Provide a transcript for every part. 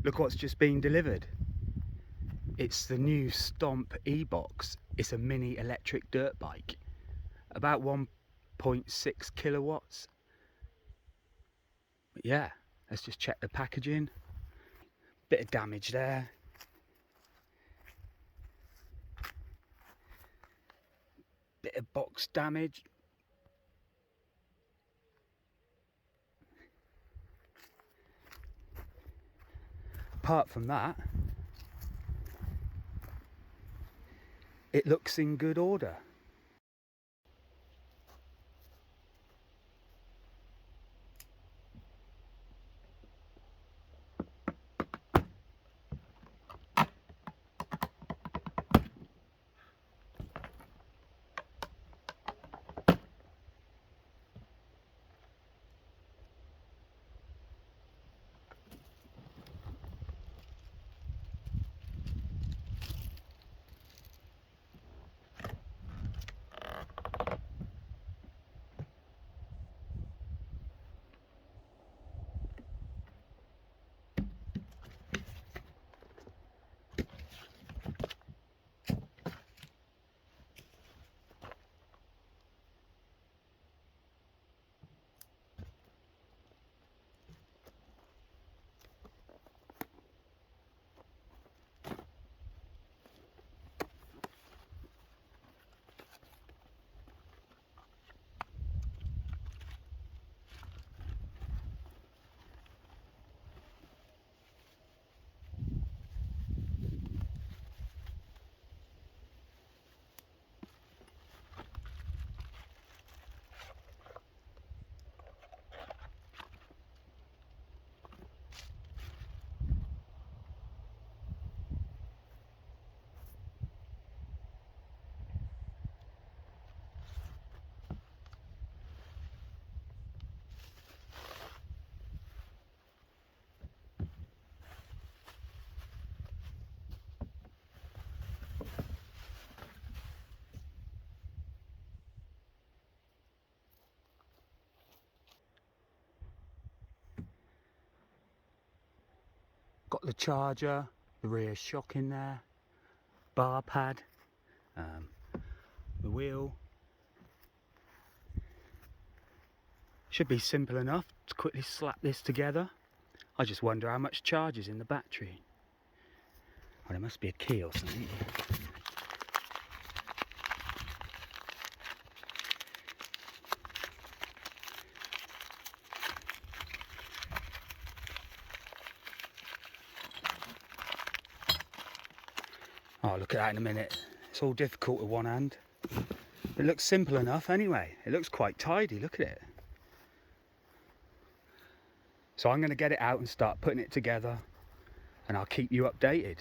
Look what's just been delivered. It's the new Stomp E-Box. It's a mini electric dirt bike, about 1.6 kilowatts. But yeah, let's just check the packaging. Bit of damage there. Bit of box damage. Apart from that, it looks in good order. Got the charger, the rear shock in there, bar pad, the wheel. Should be simple enough to quickly slap this together. I just wonder how much charge is in the battery. Oh, there must be a key or something. Oh, look at that in a minute. It's all difficult with one hand. It looks simple enough anyway. It looks quite tidy, look at it. So I'm going to get it out and start putting it together, and I'll keep you updated.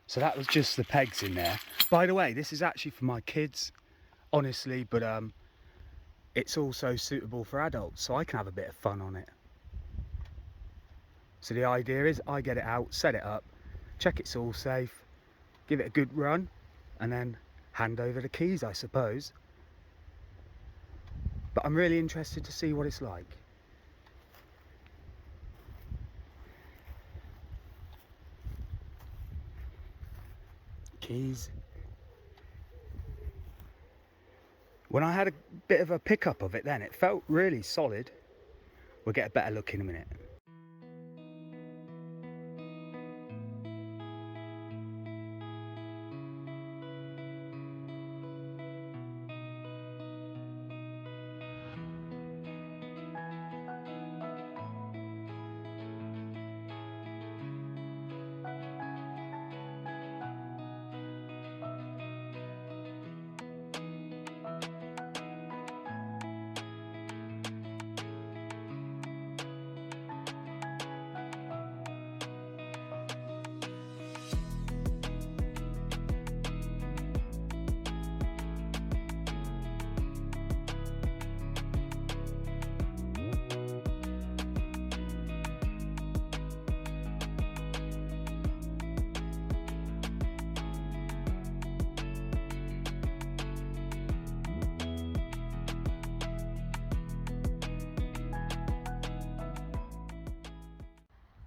So that was just the pegs in there. By the way, this is actually for my kids, honestly, but it's also suitable for adults, so I can have a bit of fun on it. So the idea is I get it out, set it up, check it's all safe, give it a good run, and then hand over the keys, I suppose. But I'm really interested to see what it's like. Keys. When I had a bit of a pickup of it then, it felt really solid. We'll get a better look in a minute.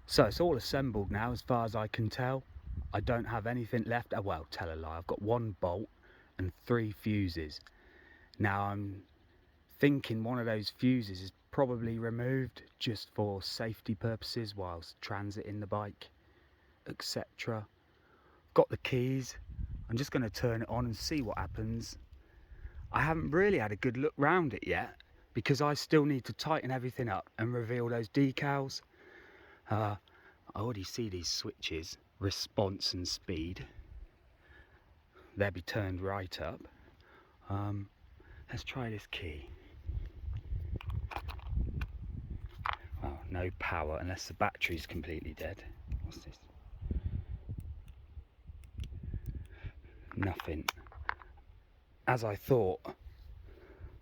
So it's all assembled now as far as I can tell. I don't have anything left. Oh, well, tell a lie, I've got 1 bolt and 3 fuses. Now I'm thinking one of those fuses is probably removed just for safety purposes whilst transiting the bike, etc. Got the keys. I'm just going to turn it on and see what happens. I haven't really had a good look round it yet because I still need to tighten everything up and reveal those decals. I already see these switches, response and speed. They'll be turned right up. Let's try this key. Oh, no power unless the battery's completely dead. What's this? Nothing. As I thought.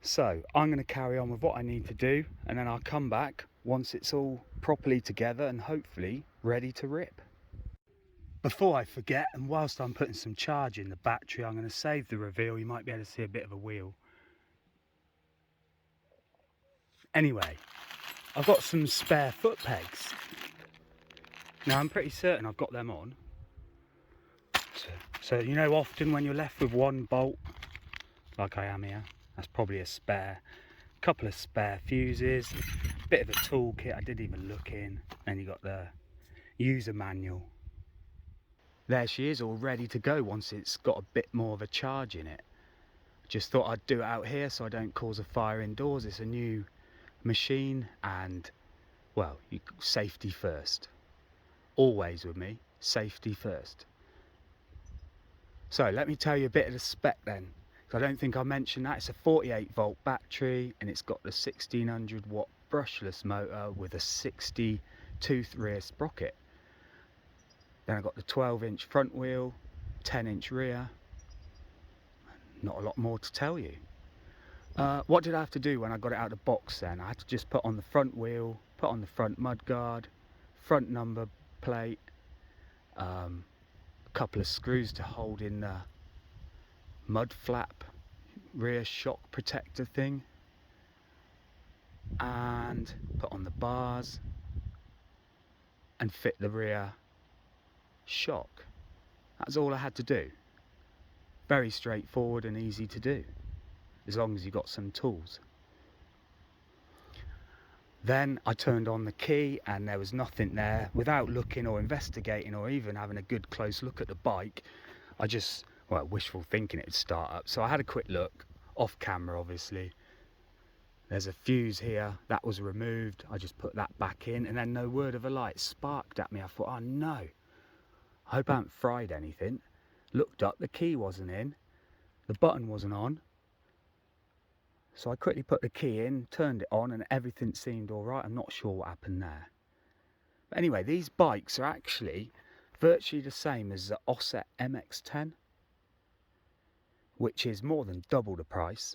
So I'm going to carry on with what I need to do, and then I'll come back once it's all properly together and hopefully ready to rip. Before I forget, and whilst I'm putting some charge in the battery, I'm going to save the reveal. You might be able to see a bit of a wheel. Anyway, I've got some spare foot pegs. Now I'm pretty certain I've got them on. So you know, often when you're left with 1 bolt, like I am here, that's probably a spare. Couple of spare fuses, bit of a toolkit, I didn't even look in. Then you got the user manual. There she is, all ready to go once it's got a bit more of a charge in it. Just thought I'd do it out here so I don't cause a fire indoors. It's a new machine and, well, safety first. Always with me, safety first. So let me tell you a bit of the spec then. I don't think I mentioned that. It's a 48 volt battery and it's got the 1600 watt brushless motor with a 60 tooth rear sprocket. Then I've got the 12-inch front wheel, 10-inch rear. Not a lot more to tell you. What did I have to do when I got it out of the box then? I had to just put on the front wheel, put on the front mudguard, front number plate, a couple of screws to hold in the mud flap, rear shock protector thing, and put on the bars and fit the rear shock. That's all I had to do. Very straightforward and easy to do, as long as you got some tools. Then I turned on the key and there was nothing there. Without looking or investigating or even having a good close look at the bike, I just, well, wishful thinking it would start up. So I had a quick look, off camera obviously. There's a fuse here, that was removed. I just put that back in and then no word of a light sparked at me. I thought, oh no, I hope I haven't fried anything. Looked up, the key wasn't in, the button wasn't on. So I quickly put the key in, turned it on and everything seemed all right. I'm not sure what happened there. But anyway, these bikes are actually virtually the same as the Offset MX-10, which is more than double the price.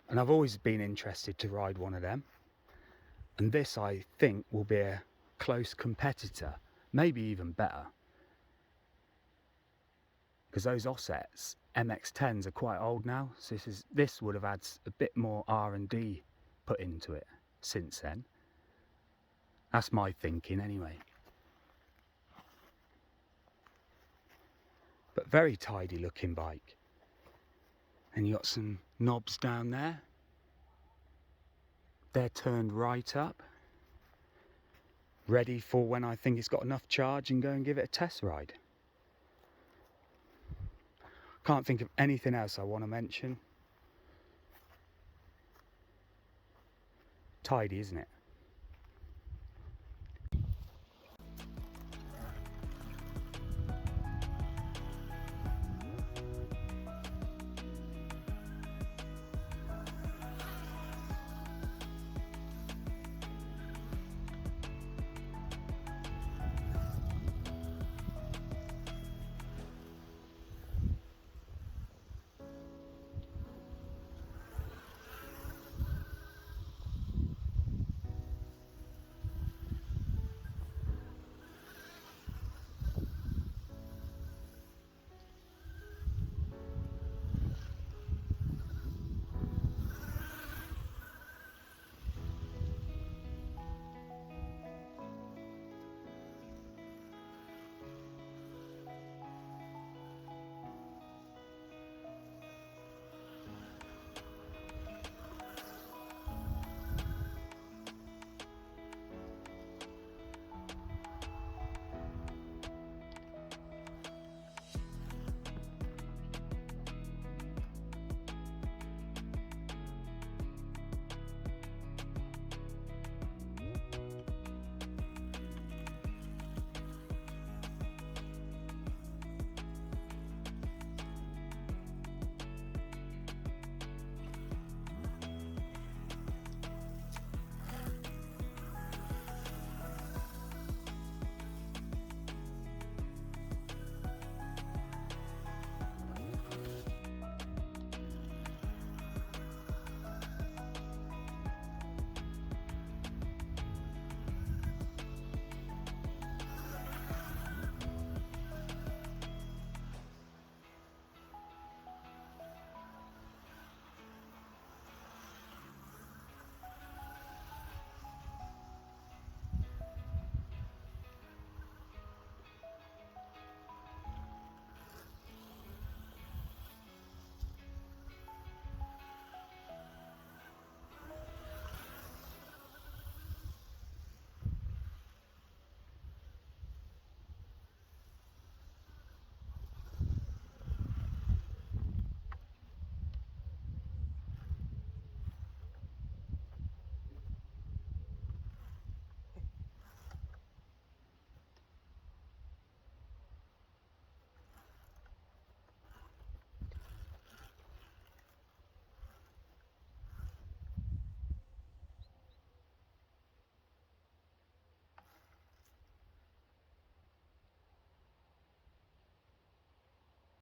And I've always been interested to ride one of them. And this, I think, will be a close competitor, maybe even better. Because those Offsets MX-10s are quite old now, so this would have had a bit more R&D put into it since then. That's my thinking anyway. But very tidy looking bike. And you got some knobs down there. They're turned right up. Ready for when I think it's got enough charge and go and give it a test ride. Can't think of anything else I want to mention. Tidy, isn't it?